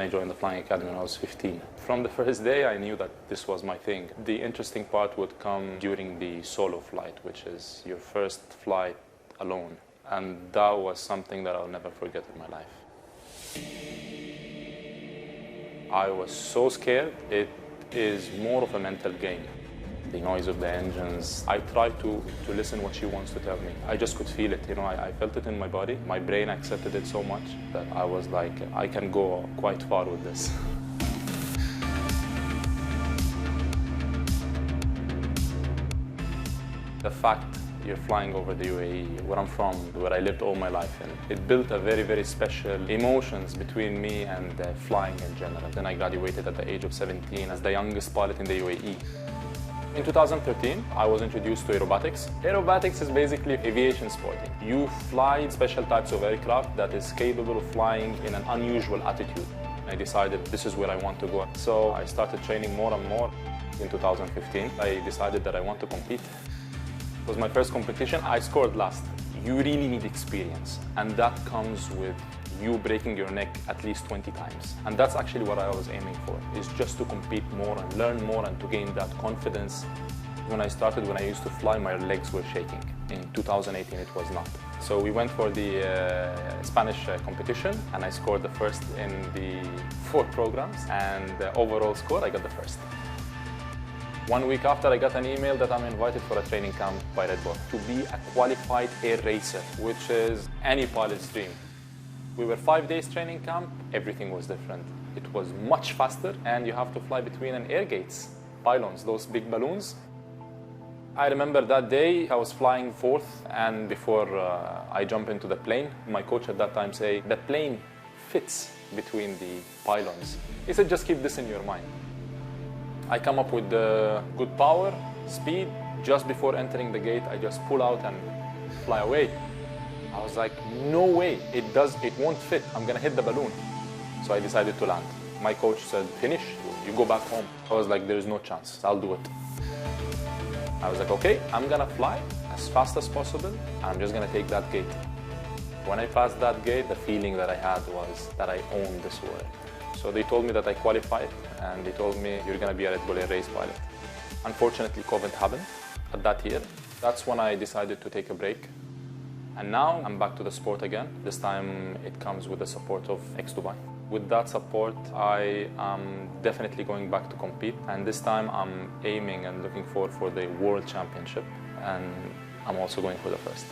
I joined the flying academy when I was 15. From the first day, I knew that this was my thing. The interesting part would come during the solo flight, which is your first flight alone. And that was something that I'll never forget in my life. I was so scared. It is more of a mental game. The noise of the engines. I tried to listen what she wants to tell me. I just could feel it, I felt it in my body. My brain accepted it so much that I was like, I can go quite far with this. The fact you're flying over the UAE, where I'm from, where I lived all my life in, it built a very, very special emotions between me and flying in general. Then I graduated at the age of 17 as the youngest pilot in the UAE. In 2013, I was introduced to aerobatics. Aerobatics is basically aviation sporting. You fly special types of aircraft that is capable of flying in an unusual attitude. I decided this is where I want to go. So I started training more and more. In 2015, I decided that I want to compete. It was my first competition. I scored last. You really need experience, and that comes with you breaking your neck at least 20 times. And that's actually what I was aiming for, is just to compete more and learn more and to gain that confidence. When I started, when I used to fly, my legs were shaking. In 2018, it was not. So we went for the Spanish competition, and I scored the first in the 4 programs, and the overall score, I got the first. 1 week after, I got an email that I'm invited for a training camp by Red Bull to be a qualified air racer, which is any pilot's dream. We were 5 days training camp. Everything was different. It was much faster, and you have to fly between an air gates, pylons, those big balloons. I remember that day I was flying 4th, and before I jump into the plane, my coach at that time said, the plane fits between the pylons. He said, just keep this in your mind. I come up with good power, speed. Just before entering the gate, I just pull out and fly away. I was like, no way, it won't fit. I'm gonna hit the balloon. So I decided to land. My coach said, finish, you go back home. I was like, there is no chance, I'll do it. I was like, okay, I'm gonna fly as fast as possible. I'm just gonna take that gate. When I passed that gate, the feeling that I had was that I owned this world. So they told me that I qualified, and they told me, you're gonna be a Red Bull Air race pilot. Unfortunately, COVID happened at that year. That's when I decided to take a break. And now I'm back to the sport again. This time it comes with the support of X-Dubai. With that support, I am definitely going back to compete. And this time I'm aiming and looking forward for the World Championship. And I'm also going for the first.